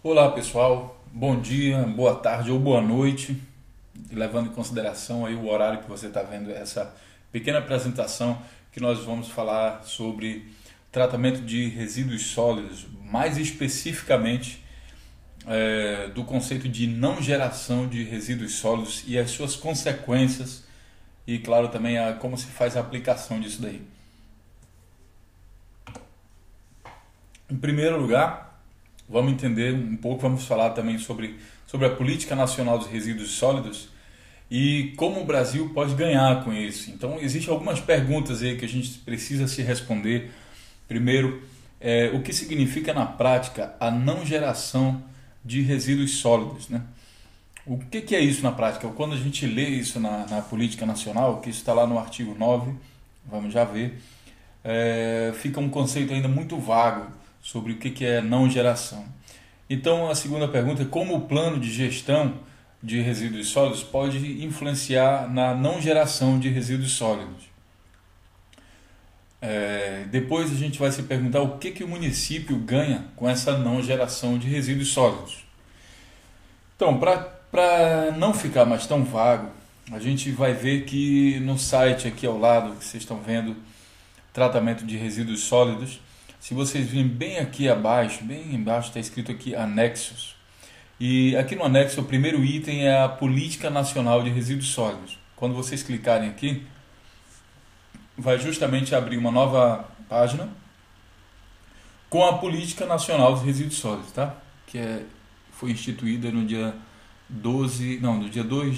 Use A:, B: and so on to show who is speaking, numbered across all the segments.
A: Olá pessoal, bom dia, boa tarde ou boa noite, levando em consideração aí o horário que você está vendo essa pequena apresentação que nós vamos falar sobre tratamento de resíduos sólidos, mais especificamente do conceito de não geração de resíduos sólidos e as suas consequências e claro também como se faz a aplicação disso daí. Em primeiro lugar, vamos entender um pouco, vamos falar também sobre a Política Nacional dos Resíduos Sólidos e como o Brasil pode ganhar com isso. Então, existem algumas perguntas aí que a gente precisa se responder. Primeiro, o que significa na prática a não geração de resíduos sólidos, né? O que é isso na prática? Quando a gente lê isso na Política Nacional, que isso está lá no artigo 9, vamos já ver, fica um conceito ainda muito vago sobre o que é não geração. Então, a segunda pergunta é como o plano de gestão de resíduos sólidos pode influenciar na não geração de resíduos sólidos. Depois a gente vai se perguntar o que o município ganha com essa não geração de resíduos sólidos. Então, para não ficar mais tão vago, a gente vai ver que no site aqui ao lado, que vocês estão vendo, tratamento de resíduos sólidos, se vocês virem bem aqui abaixo, bem embaixo está escrito aqui anexos. E aqui no anexo o primeiro item é a Política Nacional de Resíduos Sólidos. Quando vocês clicarem aqui, vai justamente abrir uma nova página com a Política Nacional dos Resíduos Sólidos, tá? Foi instituída no dia 2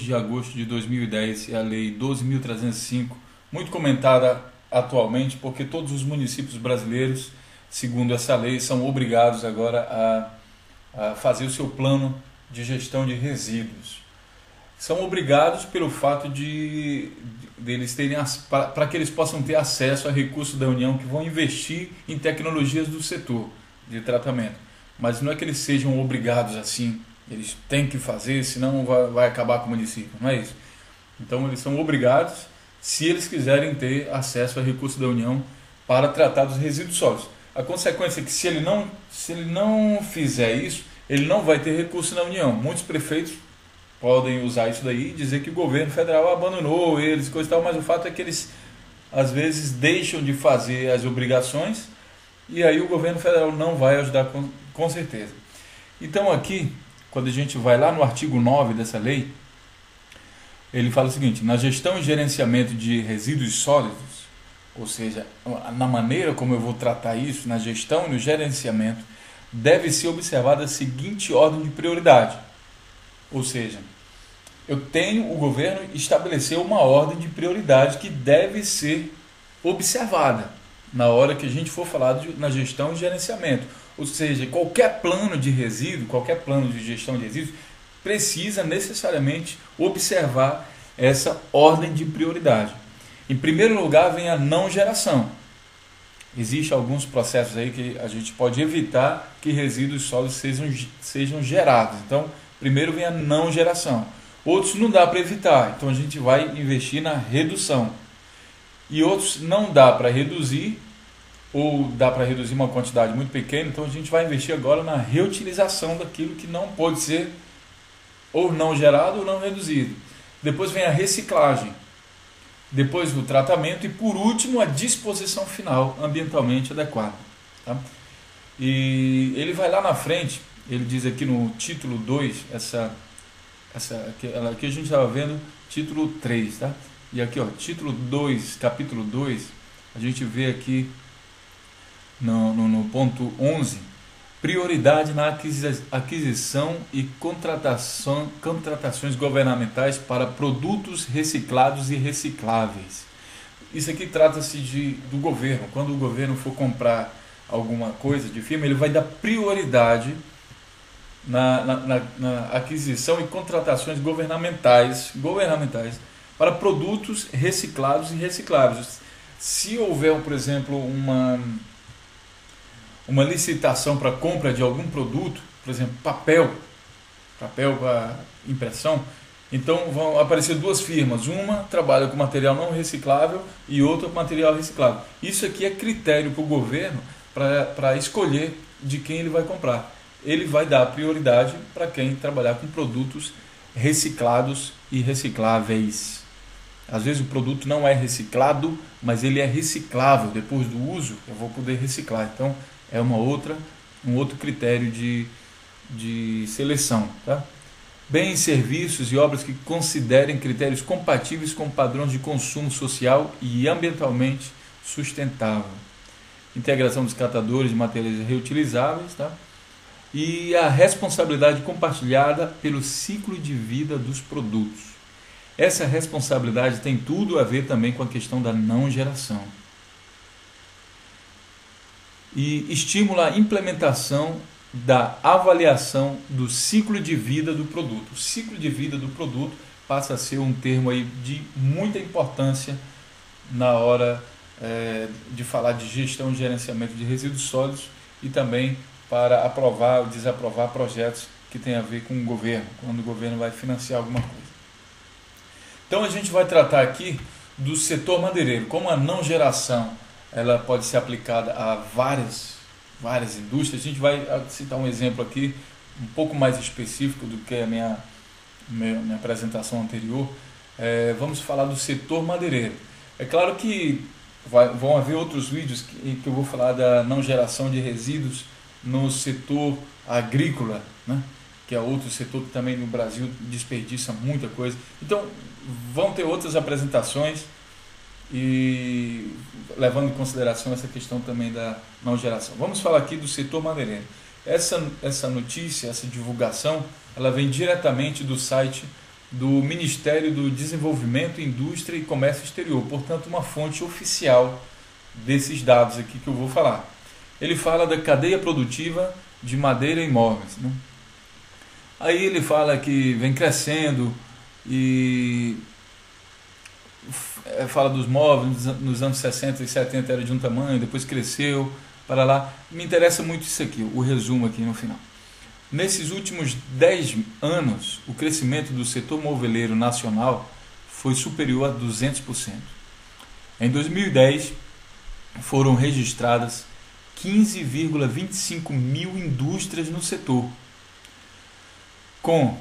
A: de agosto de 2010, é a Lei 12.305, muito comentada atualmente porque todos os municípios brasileiros, segundo essa lei, são obrigados agora a fazer o seu plano de gestão de resíduos. São obrigados pelo fato de eles terem, para que eles possam ter acesso a recursos da União que vão investir em tecnologias do setor de tratamento. Mas não é que eles sejam obrigados assim, eles têm que fazer, senão vai acabar com o município, não é isso. Então eles são obrigados, se eles quiserem ter acesso a recursos da União para tratar dos resíduos sólidos. A consequência é que se ele não fizer isso, ele não vai ter recurso na União. Muitos prefeitos podem usar isso daí e dizer que o governo federal abandonou eles, coisa e tal, mas o fato é que eles às vezes deixam de fazer as obrigações e aí o governo federal não vai ajudar com certeza. Então aqui, quando a gente vai lá no artigo 9 dessa lei, ele fala o seguinte: na gestão e gerenciamento de resíduos sólidos, ou seja, na maneira como eu vou tratar isso, na gestão e no gerenciamento, deve ser observada a seguinte ordem de prioridade. Ou seja, o governo estabeleceu uma ordem de prioridade que deve ser observada na hora que a gente for falar na gestão e gerenciamento. Ou seja, qualquer plano de resíduo, qualquer plano de gestão de resíduos, precisa necessariamente observar essa ordem de prioridade. Em primeiro lugar vem a não geração. Existem alguns processos aí que a gente pode evitar que resíduos sólidos sejam gerados. Então, primeiro vem a não geração. Outros não dá para evitar, então a gente vai investir na redução. E outros não dá para reduzir, ou dá para reduzir uma quantidade muito pequena, então a gente vai investir agora na reutilização daquilo que não pode ser ou não gerado ou não reduzido. Depois vem a reciclagem. Depois o tratamento e, por último, a disposição final ambientalmente adequada. Tá? E ele vai lá na frente, ele diz aqui no título 2, aqui a gente estava vendo título 3, tá? E aqui, ó, título 2, capítulo 2, a gente vê aqui no ponto 11, prioridade na aquisição e contratações governamentais para produtos reciclados e recicláveis. Isso aqui trata-se do governo. Quando o governo for comprar alguma coisa de firma, ele vai dar prioridade na aquisição e contratações governamentais para produtos reciclados e recicláveis. Se houver, por exemplo, uma licitação para compra de algum produto, por exemplo, papel para impressão, então vão aparecer duas firmas, uma trabalha com material não reciclável e outra com material reciclável. Isso aqui é critério para o governo para escolher de quem ele vai comprar. ele vai dar prioridade para quem trabalhar com produtos reciclados e recicláveis. Às vezes o produto não é reciclado, mas ele é reciclável. Depois do uso, eu vou poder reciclar. Então, é um outro critério de seleção. Tá? Bens, serviços e obras que considerem critérios compatíveis com padrões de consumo social e ambientalmente sustentável. Integração dos catadores de materiais reutilizáveis, tá? E a responsabilidade compartilhada pelo ciclo de vida dos produtos. Essa responsabilidade tem tudo a ver também com a questão da não geração. E estimula a implementação da avaliação do ciclo de vida do produto. O ciclo de vida do produto passa a ser um termo aí de muita importância na hora de falar de gestão e gerenciamento de resíduos sólidos e também para aprovar ou desaprovar projetos que têm a ver com o governo, quando o governo vai financiar alguma coisa. Então a gente vai tratar aqui do setor madeireiro, como a não geração ela pode ser aplicada a várias indústrias. A gente vai citar um exemplo aqui um pouco mais específico do que a minha apresentação anterior. Vamos falar do setor madeireiro. É claro que vão haver outros vídeos que eu vou falar da não geração de resíduos no setor agrícola, né? Que é outro setor que também no Brasil desperdiça muita coisa. Então, vão ter outras apresentações e levando em consideração essa questão também da não geração. Vamos falar aqui do setor madeireiro. Essa notícia, essa divulgação, ela vem diretamente do site do Ministério do Desenvolvimento, Indústria e Comércio Exterior, portanto uma fonte oficial desses dados aqui que eu vou falar. Ele fala da cadeia produtiva de madeira e móveis, né? Aí ele fala que vem crescendo e fala dos móveis, nos anos 60 e 70 era de um tamanho, depois cresceu para lá. Me interessa muito isso aqui, o resumo aqui no final. Nesses últimos 10 anos, o crescimento do setor moveleiro nacional foi superior a 200%. Em 2010, foram registradas 15,25 mil indústrias no setor, com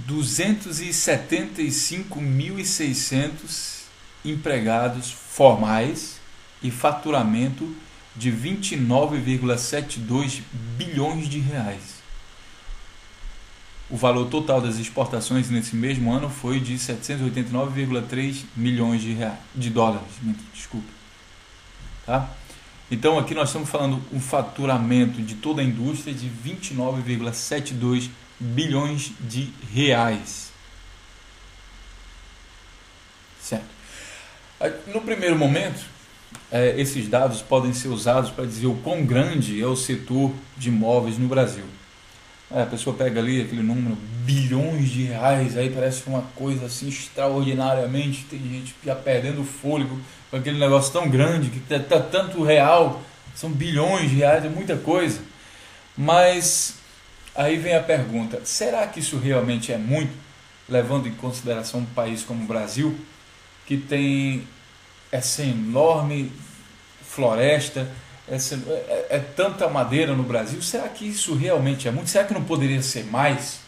A: 275.600 empregados formais e faturamento de 29,72 bilhões de reais. O valor total das exportações nesse mesmo ano foi de 789,3 milhões de dólares. Desculpa. Tá? Então aqui nós estamos falando um faturamento de toda a indústria de 29,72 bilhões de reais. Certo. No primeiro momento, esses dados podem ser usados para dizer o quão grande é o setor de imóveis no Brasil. A pessoa pega ali aquele número, bilhões de reais, aí parece uma coisa assim extraordinariamente, tem gente já perdendo o fôlego com aquele negócio tão grande, que tá tanto real, são bilhões de reais, é muita coisa. Mas aí vem a pergunta, será que isso realmente é muito, levando em consideração um país como o Brasil, que tem essa enorme floresta, é tanta madeira no Brasil, será que isso realmente é muito? Será que não poderia ser mais?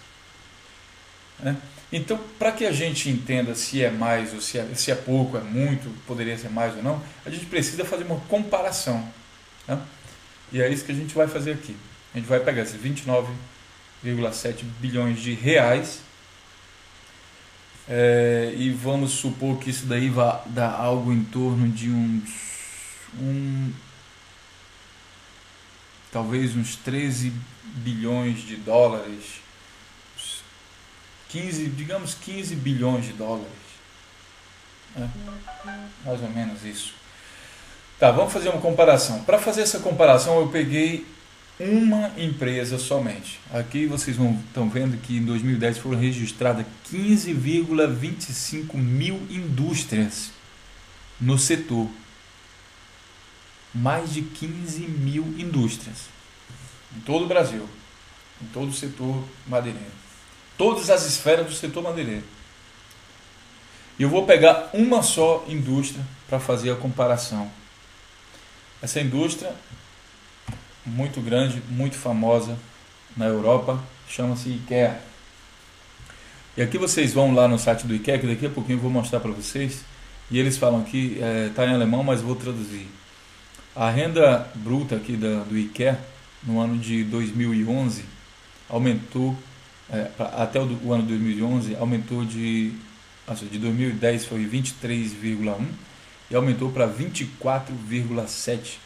A: Então, para que a gente entenda se é mais ou se é pouco, é muito, poderia ser mais ou não, a gente precisa fazer uma comparação. E é isso que a gente vai fazer aqui. A gente vai pegar esses 29,7 bilhões de reais e vamos supor que isso daí vai dar algo em torno de talvez uns 13 bilhões de dólares, digamos 15 bilhões de dólares, mais ou menos isso. Tá, vamos fazer uma comparação. Para fazer essa comparação eu peguei uma empresa somente. Aqui vocês estão vendo que em 2010 foram registradas 15,25 mil indústrias no setor. Mais de 15 mil indústrias em todo o Brasil, em todo o setor madeireiro, todas as esferas do setor madeireiro. E eu vou pegar uma só indústria para fazer a comparação. Essa indústria muito grande, muito famosa, na Europa, chama-se IKEA. E aqui vocês vão lá no site do IKEA, que daqui a pouquinho eu vou mostrar para vocês, e eles falam aqui, está em alemão, mas vou traduzir. A renda bruta aqui do IKEA, no ano de 2011, aumentou, até o ano de 2011, aumentou de 2010 foi 23,1 e aumentou para 24,7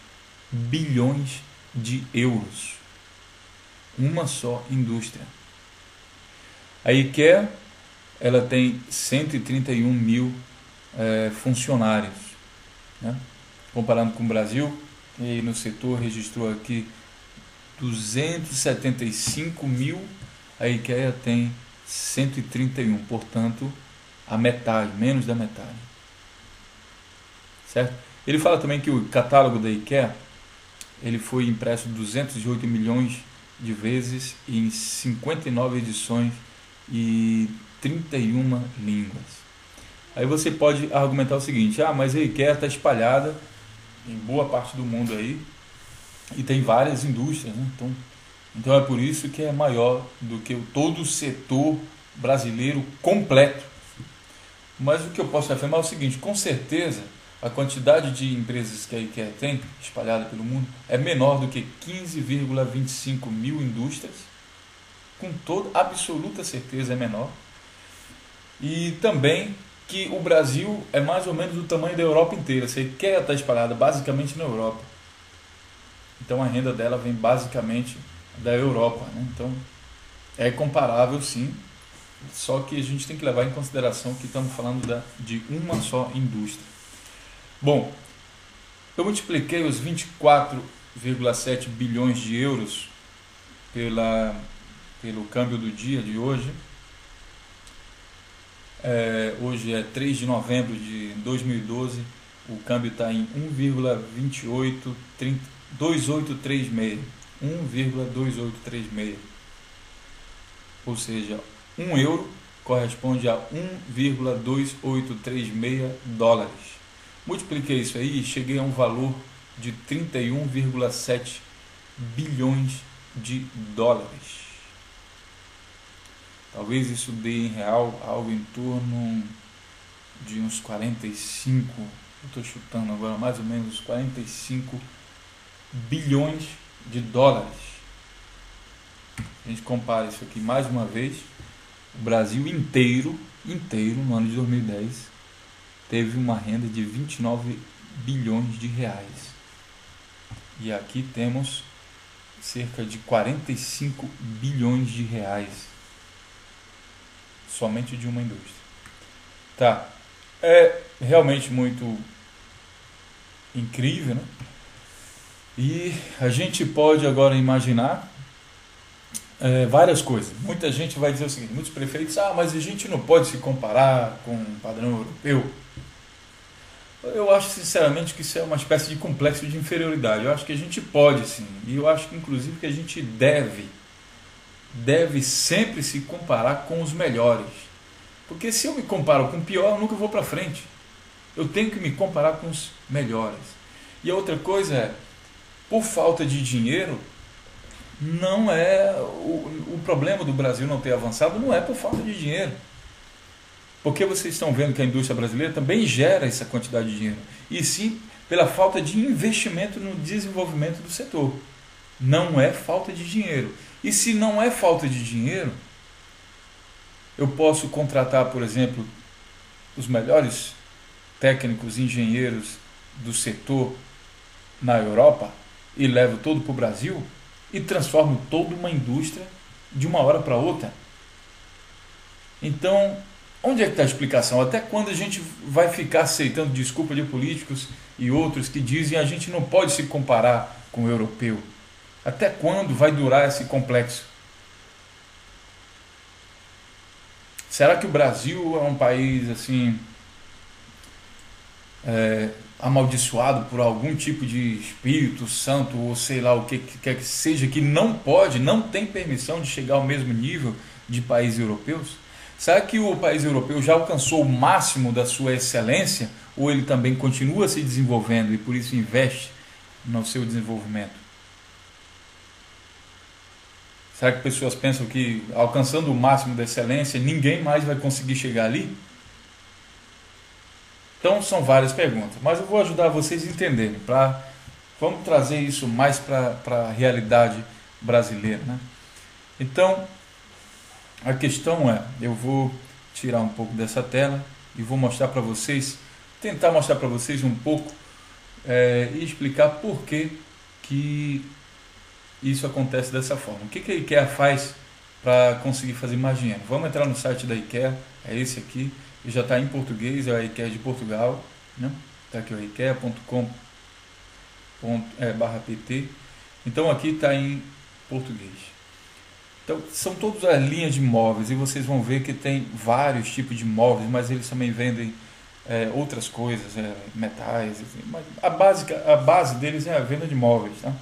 A: bilhões de euros. Uma só indústria. A IKEA, ela tem 131 mil funcionários, né? Comparando com o Brasil, que no setor registrou aqui 275 mil, a IKEA tem 131, portanto, a metade, menos da metade. Certo? Ele fala também que o catálogo da IKEA ele foi impresso 208 milhões de vezes em 59 edições e 31 línguas. Aí você pode argumentar o seguinte: mas a IKEA está espalhada em boa parte do mundo aí e tem várias indústrias, né? Então é por isso que é maior do que todo o setor brasileiro completo. Mas o que eu posso afirmar é o seguinte: com certeza a quantidade de empresas que a IKEA tem espalhada pelo mundo é menor do que 15,25 mil indústrias, com toda absoluta certeza é menor. E também que o Brasil é mais ou menos do tamanho da Europa inteira. A IKEA está espalhada basicamente na Europa. Então a renda dela vem basicamente da Europa, né? Então é comparável sim, só que a gente tem que levar em consideração que estamos falando de uma só indústria. Bom, eu multipliquei os 24,7 bilhões de euros pelo câmbio do dia de hoje. Hoje é 3 de novembro de 2012, o câmbio está em 1,2836, 1,2836, ou seja, 1 euro corresponde a 1,2836 dólares. Multipliquei isso aí e cheguei a um valor de 31,7 bilhões de dólares. Talvez isso dê em real algo em torno de uns 45, eu estou chutando agora, mais ou menos 45 bilhões de dólares. A gente compara isso aqui mais uma vez, o Brasil inteiro, no ano de 2010, teve uma renda de 29 bilhões de reais. E aqui temos cerca de 45 bilhões de reais. Somente de uma indústria. Tá. É realmente muito incrível, né? E a gente pode agora imaginar várias coisas. Muita gente vai dizer o seguinte: muitos prefeitos, mas a gente não pode se comparar com o padrão europeu. Eu acho sinceramente que isso é uma espécie de complexo de inferioridade. Eu acho que a gente pode sim, e eu acho que inclusive que a gente deve sempre se comparar com os melhores, porque se eu me comparo com o pior, eu nunca vou para frente. Eu tenho que me comparar com os melhores. E a outra coisa é, por falta de dinheiro, não é o problema do Brasil não ter avançado, não é por falta de dinheiro, porque vocês estão vendo que a indústria brasileira também gera essa quantidade de dinheiro, e sim pela falta de investimento no desenvolvimento do setor. Não é falta de dinheiro. E se não é falta de dinheiro, eu posso contratar, por exemplo, os melhores técnicos, engenheiros do setor na Europa e levo todo para o Brasil e transformo toda uma indústria de uma hora para outra. Então, onde é que está a explicação? Até quando a gente vai ficar aceitando desculpa de políticos e outros que dizem a gente não pode se comparar com o europeu? Até quando vai durar esse complexo? Será que o Brasil é um país assim amaldiçoado por algum tipo de espírito santo ou sei lá o que quer que seja, que não tem permissão de chegar ao mesmo nível de países europeus? Será que o país europeu já alcançou o máximo da sua excelência, ou ele também continua se desenvolvendo e por isso investe no seu desenvolvimento? Será que pessoas pensam que alcançando o máximo da excelência, ninguém mais vai conseguir chegar ali? Então são várias perguntas, mas eu vou ajudar vocês a entenderem, vamos trazer isso mais para a realidade brasileira, né? Então, a questão é, eu vou tirar um pouco dessa tela e vou mostrar para vocês, tentar mostrar para vocês um pouco e explicar por que isso acontece dessa forma. O que a IKEA faz para conseguir fazer mais dinheiro? Vamos entrar no site da IKEA, é esse aqui, e já está em português, é a IKEA de Portugal, né? Está aqui o ikea.com/pt. Então aqui está em português. Então são todas as linhas de móveis e vocês vão ver que tem vários tipos de móveis, mas eles também vendem outras coisas, metais, mas a base deles é a venda de móveis, tá?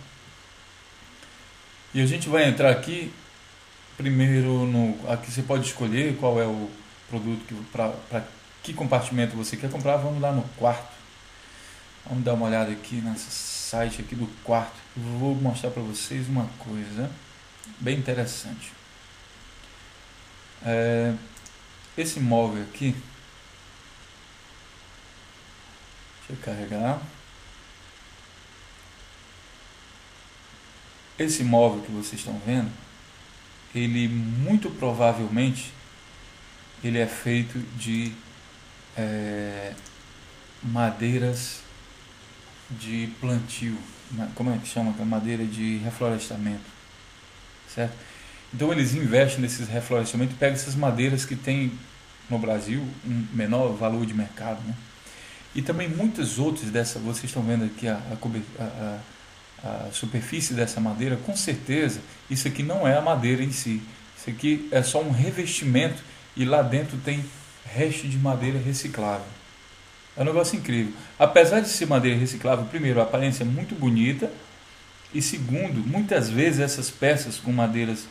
A: E a gente vai entrar aqui primeiro aqui você pode escolher qual é o produto para que compartimento você quer comprar. Vamos lá no quarto. Vamos dar uma olhada aqui nesse site aqui do quarto. Eu vou mostrar para vocês uma coisa bem interessante. Esse móvel aqui, deixa eu carregar. Esse móvel que vocês estão vendo, ele muito provavelmente ele é feito de madeiras de plantio, como é que chama? Madeira de reflorestamento, certo? Então eles investem nesses reflorestamentos e pegam essas madeiras que tem no Brasil um menor valor de mercado, né? E também muitas outras dessa, vocês estão vendo aqui a superfície dessa madeira, com certeza isso aqui não é a madeira em si, isso aqui é só um revestimento e lá dentro tem resto de madeira reciclável. É um negócio incrível. Apesar de ser madeira reciclável, primeiro, a aparência é muito bonita e segundo, muitas vezes essas peças com madeiras,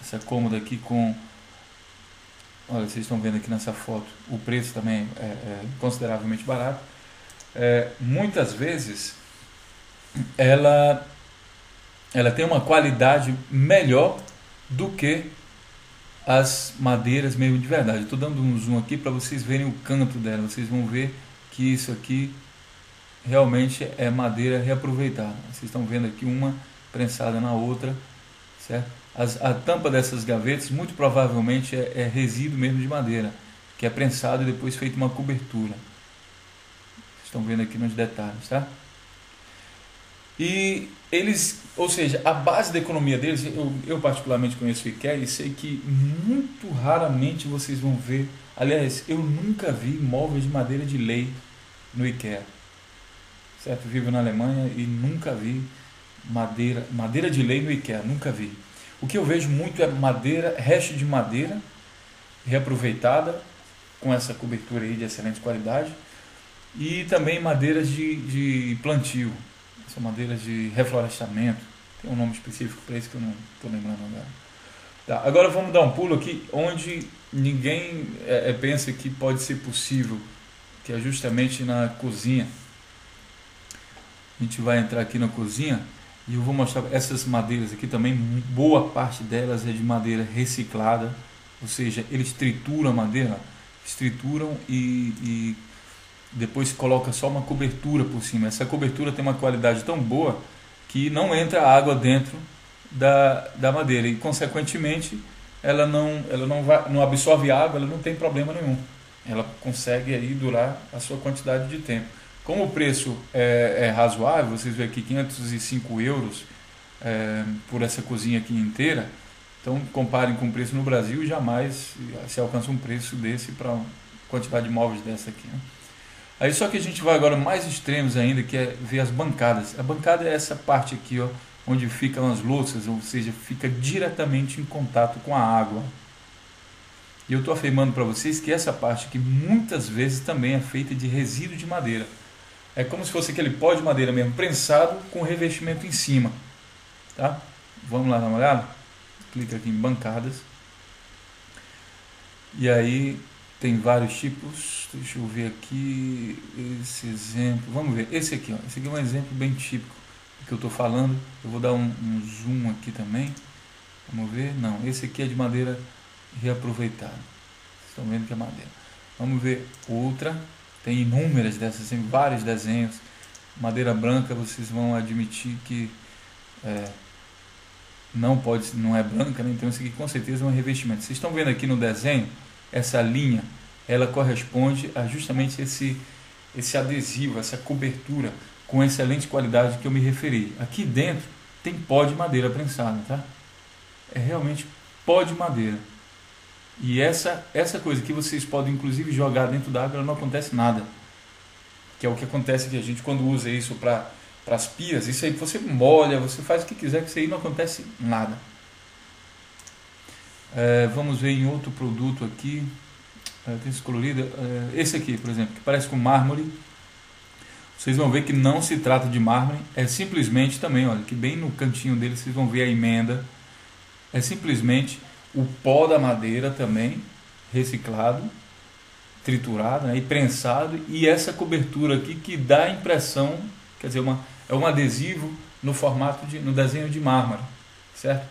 A: essa cômoda aqui com, olha, vocês estão vendo aqui nessa foto, o preço também é consideravelmente barato. Muitas vezes ela tem uma qualidade melhor do que as madeiras mesmo de verdade. Estou dando um zoom aqui para vocês verem o canto dela. Vocês vão ver que isso aqui realmente é madeira reaproveitada. Vocês estão vendo aqui uma prensada na outra, certo? A tampa dessas gavetas muito provavelmente é resíduo mesmo de madeira, que é prensado e depois feito uma cobertura. Vocês estão vendo aqui nos detalhes, tá? E eles, ou seja, a base da economia deles, eu particularmente conheço o IKEA e sei que muito raramente vocês vão ver, aliás, eu nunca vi móveis de madeira de lei no IKEA, certo? Eu vivo na Alemanha e nunca vi madeira de lei no IKEA, nunca vi. O que eu vejo muito é resto de madeira reaproveitada, com essa cobertura aí de excelente qualidade, e também madeiras de plantio. São madeiras de reflorestamento. Tem um nome específico para isso que eu não estou lembrando agora. Tá, agora vamos dar um pulo aqui onde ninguém pensa que pode ser possível, que é justamente na cozinha. A gente vai entrar aqui na cozinha e eu vou mostrar essas madeiras aqui também. Boa parte delas é de madeira reciclada, ou seja, eles trituram a madeira, trituram e depois coloca só uma cobertura por cima. Essa cobertura tem uma qualidade tão boa que não entra água dentro da madeira e consequentemente ela não absorve água, ela não tem problema nenhum. Ela consegue aí durar a sua quantidade de tempo. Como o preço é razoável, vocês veem aqui 505 euros por essa cozinha aqui inteira. Então comparem com o preço no Brasil, jamais se alcança um preço desse para uma quantidade de móveis dessa aqui, né? Aí só que a gente vai agora mais extremos ainda, que é ver as bancadas. A bancada é essa parte aqui, ó, onde ficam as louças, ou seja, fica diretamente em contato com a água. E eu estou afirmando para vocês que essa parte aqui muitas vezes também é feita de resíduo de madeira. É como se fosse aquele pó de madeira mesmo, prensado com revestimento em cima. Tá? Vamos lá dar uma olhada? Clica aqui em bancadas. E aí tem vários tipos. Deixa eu ver aqui esse exemplo. Vamos ver. Esse aqui, ó. Esse aqui é um exemplo bem típico que eu estou falando. Eu vou dar um zoom aqui também. Vamos ver. Não, esse aqui é de madeira reaproveitada. Vocês estão vendo que é madeira. Vamos ver outra. Tem inúmeras dessas, tem vários desenhos. Madeira branca, vocês vão admitir que não é branca, né? Então isso aqui com certeza é um revestimento. Vocês estão vendo aqui no desenho, essa linha, ela corresponde a justamente esse adesivo, essa cobertura com excelente qualidade que eu me referi. Aqui dentro tem pó de madeira prensada, tá? É realmente pó de madeira. E essa coisa que vocês podem inclusive jogar dentro da água, não acontece nada. Que é o que acontece que a gente quando usa isso para as pias, isso aí você molha, você faz o que quiser, que isso aí não acontece nada. Vamos ver em outro produto aqui. Tem esse colorido. Esse aqui, por exemplo, que parece com mármore. Vocês vão ver que não se trata de mármore, é simplesmente também, olha, que bem no cantinho dele vocês vão ver a emenda. É simplesmente o pó da madeira também, reciclado, triturado, né, e prensado, e essa cobertura aqui que dá a impressão, quer dizer, é um adesivo no formato no desenho de mármore, certo?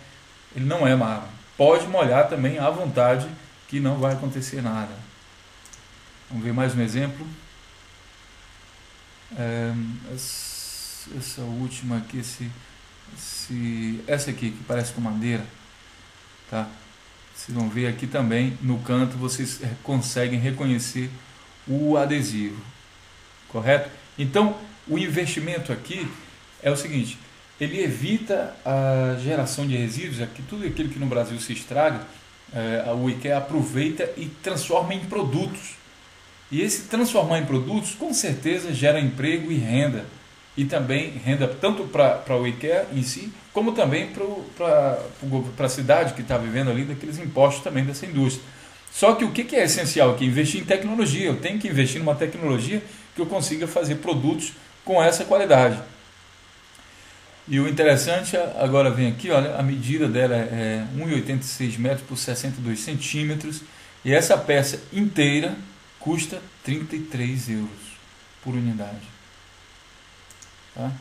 A: Ele não é mármore. Pode molhar também à vontade que não vai acontecer nada. Vamos ver mais um exemplo. Essa última aqui, essa aqui que parece com madeira, tá? Vocês vão ver aqui também no canto, vocês conseguem reconhecer o adesivo, correto? Então o investimento aqui é o seguinte: ele evita a geração de resíduos, aqui tudo aquilo que no Brasil se estraga, o IKEA aproveita e transforma em produtos. E esse transformar em produtos com certeza gera emprego e renda. E também renda tanto para o IKEA em si, como também para a cidade que está vivendo ali daqueles impostos também dessa indústria. Só que o que é essencial aqui? Investir em tecnologia. Eu tenho que investir numa tecnologia que eu consiga fazer produtos com essa qualidade. E o interessante, agora vem aqui, olha, a medida dela é 1,86 metros por 62 centímetros. E essa peça inteira custa 33 euros por unidade. Tá?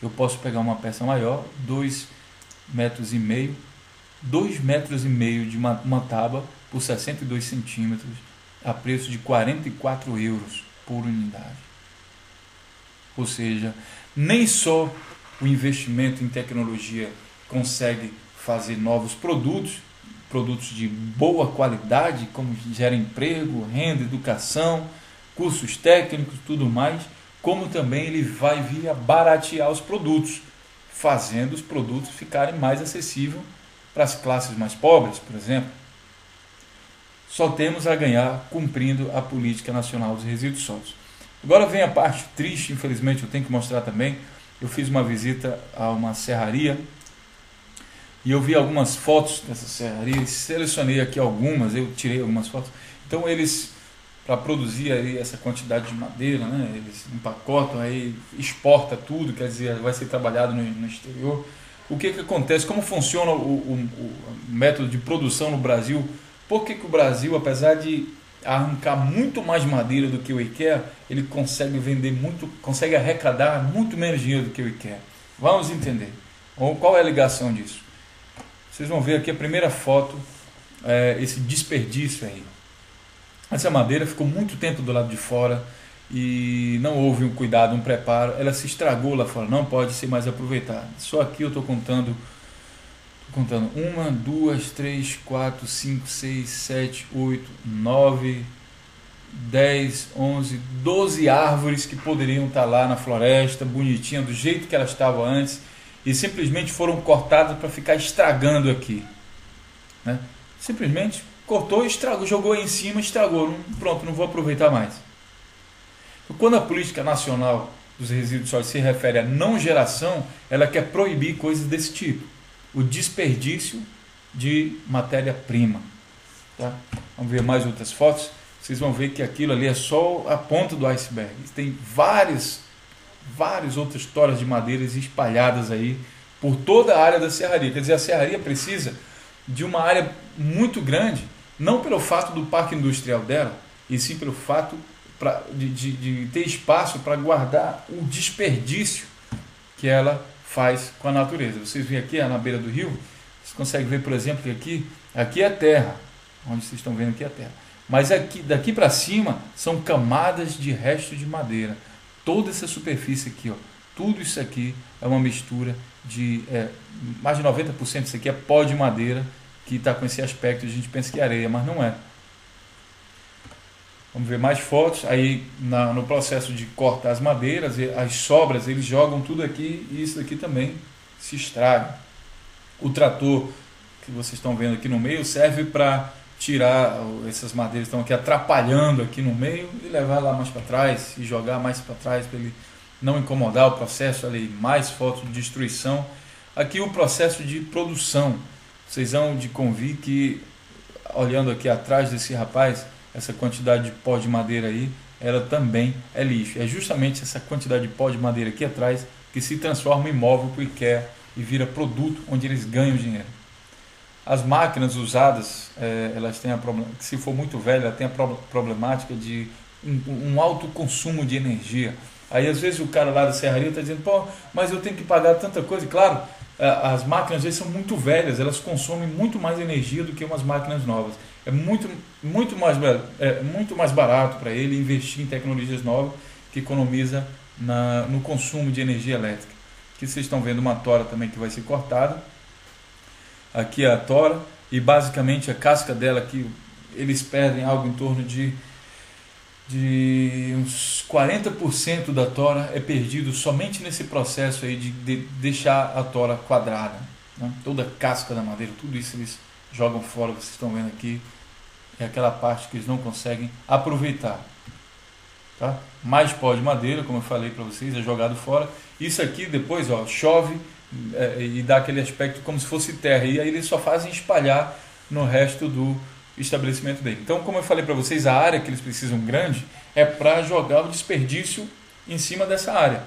A: Eu posso pegar uma peça maior, 2,5 metros, 2,5 metros de uma tábua por 62 centímetros, a preço de 44 euros por unidade. Ou seja, nem só o investimento em tecnologia consegue fazer novos produtos de boa qualidade, como gera emprego, renda, educação, cursos técnicos, tudo mais, como também ele vai vir a baratear os produtos, fazendo os produtos ficarem mais acessíveis para as classes mais pobres, por exemplo. Só temos a ganhar cumprindo a Política Nacional dos Resíduos Sólidos. Agora vem a parte triste, infelizmente eu tenho que mostrar também. Eu fiz uma visita a uma serraria e eu vi algumas fotos dessa serraria, selecionei aqui algumas, eu tirei algumas fotos. Então eles, para produzir aí essa quantidade de madeira, né, eles empacotam, aí exporta tudo, quer dizer, vai ser trabalhado no exterior. O que acontece? Como funciona o método de produção no Brasil? Por que o Brasil, apesar de arrancar muito mais madeira do que o IKEA, ele consegue vender muito, consegue arrecadar muito menos dinheiro do que o IKEA? Vamos entender. Qual é a ligação disso? Vocês vão ver aqui a primeira foto, esse desperdício aí. Essa madeira ficou muito tempo do lado de fora e não houve um cuidado, um preparo. Ela se estragou lá fora, não pode ser mais aproveitada. Só aqui eu estou contando 1, 2, 3, 4, 5, 6, 7, 8, 9, 10, 11, 12 árvores que poderiam estar lá na floresta, bonitinha, do jeito que elas estavam antes, e simplesmente foram cortadas para ficar estragando aqui, né? Simplesmente cortou, estragou, jogou aí em cima, estragou, pronto, não vou aproveitar mais. Então, quando a Política Nacional dos Resíduos Sólidos se refere a não geração, ela quer proibir coisas desse tipo, o desperdício de matéria-prima, tá? Vamos ver mais outras fotos. Vocês vão ver que aquilo ali é só a ponta do iceberg. Tem várias outras toras de madeiras espalhadas aí por toda a área da serraria. Quer dizer, a serraria precisa de uma área muito grande, não pelo fato do parque industrial dela, e sim pelo fato de ter espaço para guardar o desperdício que ela faz com a natureza. Vocês veem aqui na beira do rio, vocês conseguem ver, por exemplo, que aqui é terra, onde vocês estão vendo aqui é terra. Mas aqui, daqui para cima são camadas de resto de madeira. Toda essa superfície aqui, ó, tudo isso aqui é uma mistura de mais de 90% disso aqui é pó de madeira que está com esse aspecto. A gente pensa que é areia, mas não é. Vamos ver mais fotos. Aí no processo de cortar as madeiras, as sobras, eles jogam tudo aqui e isso aqui também se estraga. O trator que vocês estão vendo aqui no meio serve para tirar essas madeiras que estão aqui atrapalhando aqui no meio e levar lá mais para trás e jogar mais para trás para ele não incomodar o processo. Ali mais fotos de destruição. Aqui o processo de produção. Vocês vão de convir que, olhando aqui atrás desse rapaz, essa quantidade de pó de madeira aí, ela também é lixo. É justamente essa quantidade de pó de madeira aqui atrás que se transforma em móvel para o IKEA e vira produto onde eles ganham dinheiro. As máquinas usadas, elas têm se for muito velha, ela tem a problemática de um alto consumo de energia. Aí às vezes o cara lá da serraria está dizendo, pô, mas eu tenho que pagar tanta coisa. E claro, as máquinas às vezes são muito velhas, elas consomem muito mais energia do que umas máquinas novas. É muito mais barato para ele investir em tecnologias novas que economiza no consumo de energia elétrica. Aqui vocês estão vendo uma tora também que vai ser cortada. Aqui é a tora e basicamente a casca dela aqui, eles perdem algo em torno de uns 40% da tora é perdido somente nesse processo aí de deixar a tora quadrada, né? Toda a casca da madeira, tudo isso eles jogam fora. Vocês estão vendo aqui, é aquela parte que eles não conseguem aproveitar, tá? Mais pó de madeira, como eu falei para vocês, é jogado fora. Isso aqui depois, ó, chove e dá aquele aspecto como se fosse terra, e aí eles só fazem espalhar no resto do estabelecimento dele. Então, como eu falei para vocês, a área que eles precisam grande é para jogar o desperdício em cima dessa área,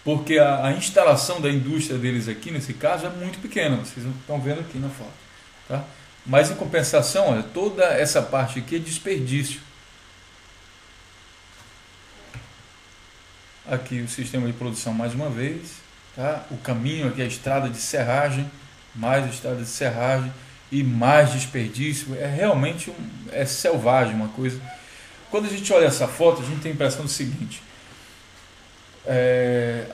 A: porque a instalação da indústria deles aqui, nesse caso, é muito pequena. Vocês estão vendo aqui na foto, tá? Mas em compensação, olha, toda essa parte aqui é desperdício. Aqui o sistema de produção mais uma vez, tá? O caminho aqui é a estrada de serragem, mais estrada de serragem e mais desperdício. É realmente é selvagem uma coisa. Quando a gente olha essa foto, a gente tem a impressão do seguinte: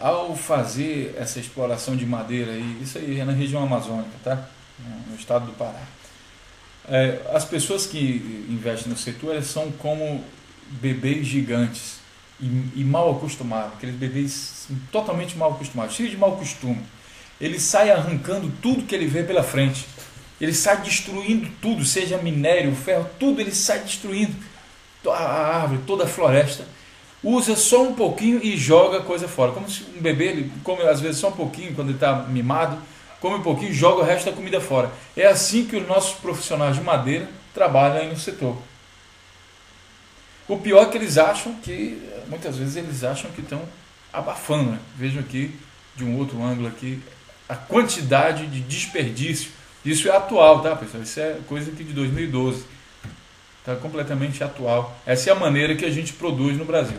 A: ao fazer essa exploração de madeira aí, isso aí é na região amazônica, tá? No estado do Pará. As pessoas que investem no setor, elas são como bebês gigantes e mal acostumados, aqueles bebês totalmente mal acostumados, cheios de mau costume. Ele sai arrancando tudo que ele vê pela frente, ele sai destruindo tudo, seja minério, ferro, tudo ele sai destruindo, a árvore, toda a floresta, usa só um pouquinho e joga coisa fora, como se um bebê, ele come às vezes só um pouquinho quando ele está mimado, come um pouquinho e joga o resto da comida fora. É assim que os nossos profissionais de madeira trabalham aí no setor. O pior é que eles acham que, muitas vezes eles acham que estão abafando, né? Vejam aqui, de um outro ângulo aqui, a quantidade de desperdício. Isso é atual, tá, pessoal? Isso é coisa aqui de 2012. Está completamente atual. Essa é a maneira que a gente produz no Brasil.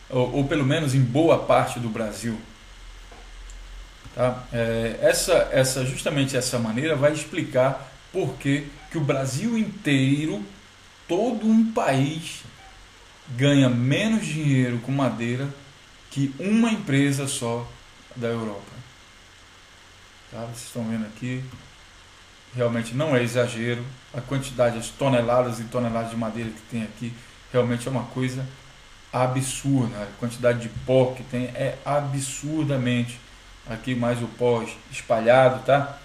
A: Ou pelo menos em boa parte do Brasil. Tá? Justamente essa maneira vai explicar por que o Brasil inteiro, todo um país, ganha menos dinheiro com madeira que uma empresa só da Europa. Tá? Vocês estão vendo aqui, realmente não é exagero, a quantidade, as toneladas e toneladas de madeira que tem aqui, realmente é uma coisa absurda. A quantidade de pó que tem é absurdamente. Aqui mais o pó espalhado, tá?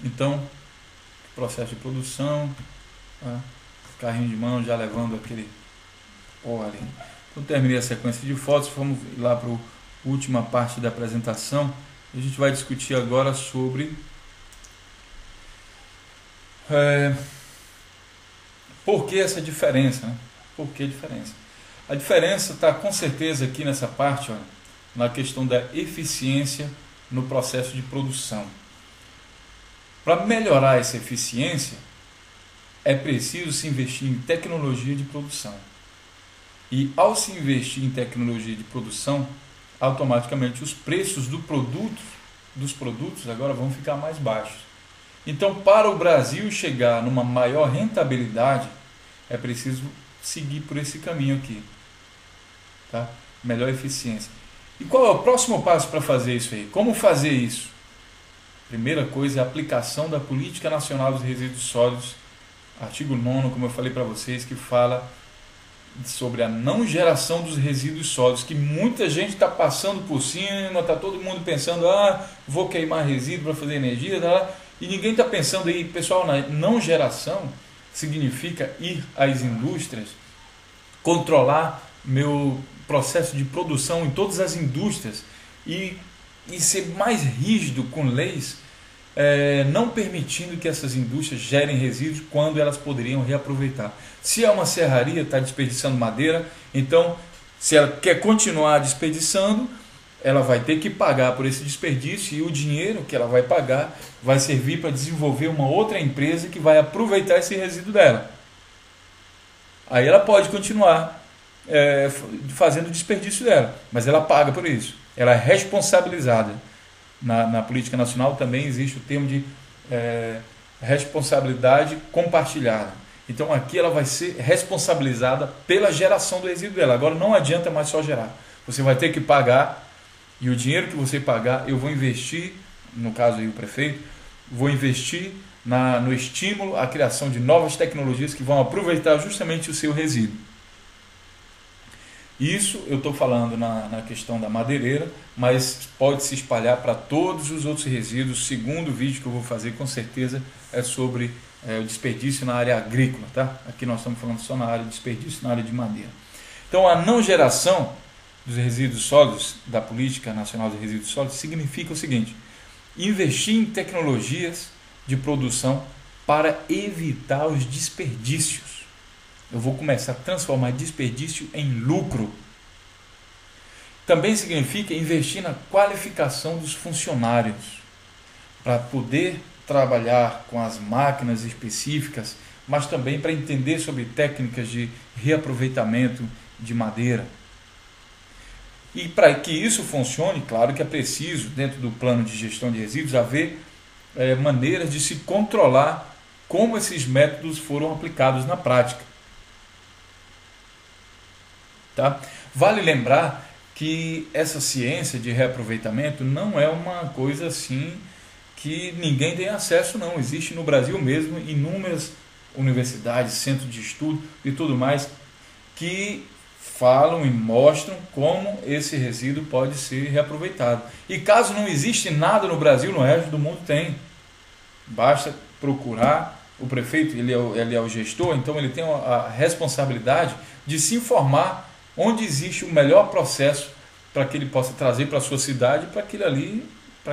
A: Então, processo de produção, tá? Carrinho de mão já levando aquele pó ali. Então, terminei a sequência de fotos, vamos lá para a última parte da apresentação. A gente vai discutir agora sobre por que essa diferença, né? Por que a diferença? A diferença está com certeza aqui nessa parte, olha, na questão da eficiência no processo de produção. Para melhorar essa eficiência, é preciso se investir em tecnologia de produção. E ao se investir em tecnologia de produção, automaticamente os preços dos produtos agora vão ficar mais baixos. Então, para o Brasil chegar numa maior rentabilidade, é preciso seguir por esse caminho aqui, tá? Melhor eficiência. E qual é o próximo passo para fazer isso aí? Como fazer isso? Primeira coisa é a aplicação da Política Nacional dos Resíduos Sólidos, artigo 9º, como eu falei para vocês, que fala sobre a não geração dos resíduos sólidos, que muita gente está passando por cima, está todo mundo pensando, vou queimar resíduo para fazer energia, tá? E ninguém está pensando aí, pessoal, na não geração significa ir às indústrias, controlar meu processo de produção em todas as indústrias e ser mais rígido com leis, não permitindo que essas indústrias gerem resíduos quando elas poderiam reaproveitar. Se é uma serraria, está desperdiçando madeira, então se ela quer continuar desperdiçando, ela vai ter que pagar por esse desperdício, e o dinheiro que ela vai pagar vai servir para desenvolver uma outra empresa que vai aproveitar esse resíduo dela. Aí ela pode continuar fazendo o desperdício dela, mas ela paga por isso, ela é responsabilizada. Na política nacional também existe o termo de responsabilidade compartilhada. Então aqui ela vai ser responsabilizada pela geração do resíduo dela. Agora não adianta mais só gerar, você vai ter que pagar, e o dinheiro que você pagar eu vou investir, no caso aí o prefeito, vou investir no estímulo à criação de novas tecnologias que vão aproveitar justamente o seu resíduo. Isso eu estou falando na questão da madeireira, mas pode se espalhar para todos os outros resíduos. O segundo vídeo que eu vou fazer com certeza é sobre o desperdício na área agrícola, tá? Aqui nós estamos falando só na área de desperdício, na área de madeira. Então a não geração dos resíduos sólidos, da Política Nacional de Resíduos Sólidos, significa o seguinte: investir em tecnologias de produção para evitar os desperdícios. Eu vou começar a transformar desperdício em lucro. Também significa investir na qualificação dos funcionários, para poder trabalhar com as máquinas específicas, mas também para entender sobre técnicas de reaproveitamento de madeira. E para que isso funcione, claro que é preciso, dentro do plano de gestão de resíduos, haver maneiras de se controlar como esses métodos foram aplicados na prática. Tá? Vale lembrar que essa ciência de reaproveitamento não é uma coisa assim que ninguém tem acesso, não. Existe no Brasil mesmo inúmeras universidades, centros de estudo e tudo mais que falam e mostram como esse resíduo pode ser reaproveitado. E caso não existe nada no Brasil, no resto do mundo tem. Basta procurar. O prefeito, ele é o gestor, então ele tem a responsabilidade de se informar onde existe o melhor processo para que ele possa trazer para a sua cidade, para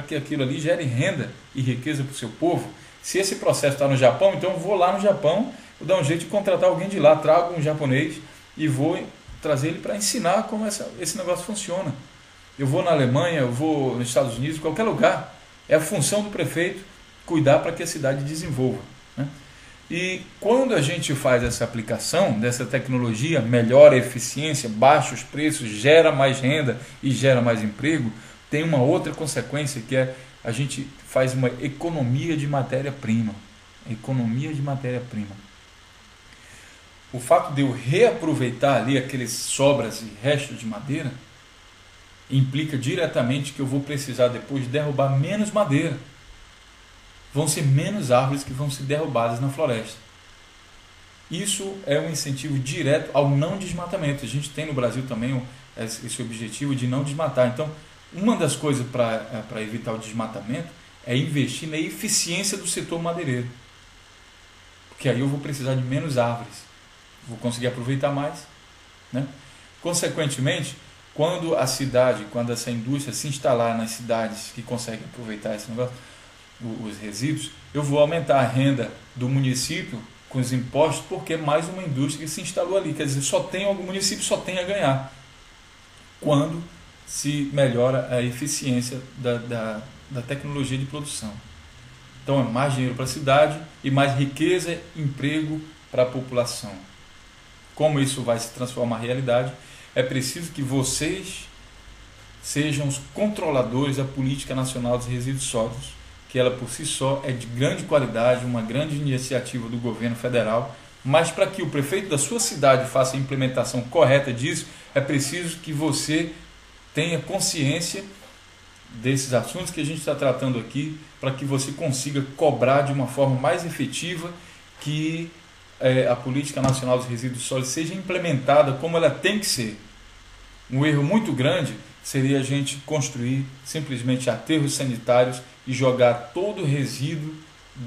A: que aquilo ali gere renda e riqueza para o seu povo. Se esse processo está no Japão, então eu vou lá no Japão, vou dar um jeito de contratar alguém de lá, trago um japonês e vou trazer ele para ensinar como esse negócio funciona. Eu vou na Alemanha, eu vou nos Estados Unidos, qualquer lugar. É a função do prefeito cuidar para que a cidade desenvolva, né? E quando a gente faz essa aplicação dessa tecnologia, melhora a eficiência, baixa os preços, gera mais renda e gera mais emprego, tem uma outra consequência, que é a gente faz uma economia de matéria-prima. Economia de matéria-prima. O fato de eu reaproveitar ali aqueles sobras e restos de madeira implica diretamente que eu vou precisar depois derrubar menos madeira. Vão ser menos árvores que vão ser derrubadas na floresta. Isso é um incentivo direto ao não desmatamento. A gente tem no Brasil também esse objetivo de não desmatar. Então, uma das coisas para evitar o desmatamento é investir na eficiência do setor madeireiro. Porque aí eu vou precisar de menos árvores. Vou conseguir aproveitar mais, né? Consequentemente, quando essa indústria se instalar nas cidades que conseguem aproveitar esse negócio, os resíduos, eu vou aumentar a renda do município com os impostos, porque é mais uma indústria que se instalou ali. Quer dizer, o município só tem a ganhar quando se melhora a eficiência da tecnologia de produção. Então é mais dinheiro para a cidade e mais riqueza e emprego para a população. Como isso vai se transformar em realidade, é preciso que vocês sejam os controladores da Política Nacional dos Resíduos Sólidos, que ela por si só é de grande qualidade, uma grande iniciativa do governo federal, mas para que o prefeito da sua cidade faça a implementação correta disso, é preciso que você tenha consciência desses assuntos que a gente está tratando aqui, para que você consiga cobrar de uma forma mais efetiva que a Política Nacional dos Resíduos Sólidos seja implementada como ela tem que ser. Um erro muito grande seria a gente construir simplesmente aterros sanitários e jogar todo o resíduo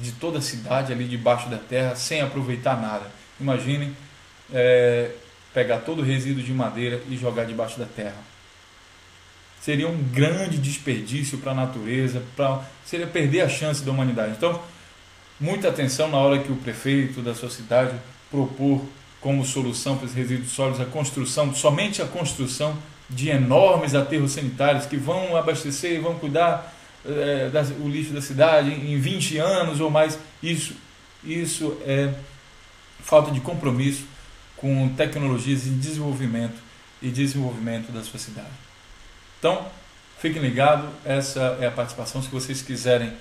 A: de toda a cidade ali debaixo da terra sem aproveitar nada. Imaginem pegar todo o resíduo de madeira e jogar debaixo da terra. Seria um grande desperdício para a natureza, seria perder a chance da humanidade. Então, muita atenção na hora que o prefeito da sua cidade propor como solução para os resíduos sólidos somente a construção de enormes aterros sanitários que vão abastecer e vão cuidar o lixo da cidade em 20 anos ou mais. Isso é falta de compromisso com tecnologias de desenvolvimento da sua cidade. Então, fiquem ligados, essa é a participação. Se vocês quiserem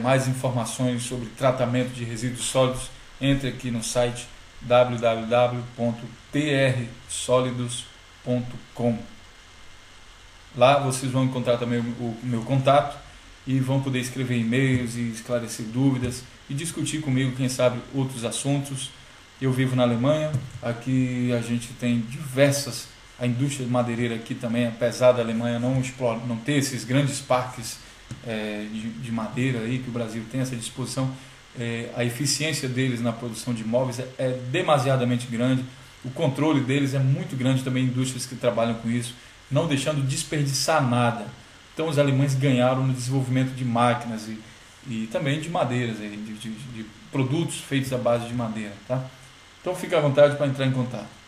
A: mais informações sobre tratamento de resíduos sólidos, entre aqui no site www.trsolidos.com. Lá vocês vão encontrar também o meu contato e vão poder escrever e-mails e esclarecer dúvidas e discutir comigo, quem sabe, outros assuntos. Eu vivo na Alemanha, aqui a gente tem a indústria madeireira aqui também, apesar da Alemanha não ter esses grandes parques de madeira aí, que o Brasil tem essa disposição, a eficiência deles na produção de móveis é demasiadamente grande, o controle deles é muito grande também, indústrias que trabalham com isso, não deixando desperdiçar nada. Então os alemães ganharam no desenvolvimento de máquinas e também de madeiras, de produtos feitos à base de madeira. Tá? Então fique à vontade para entrar em contato.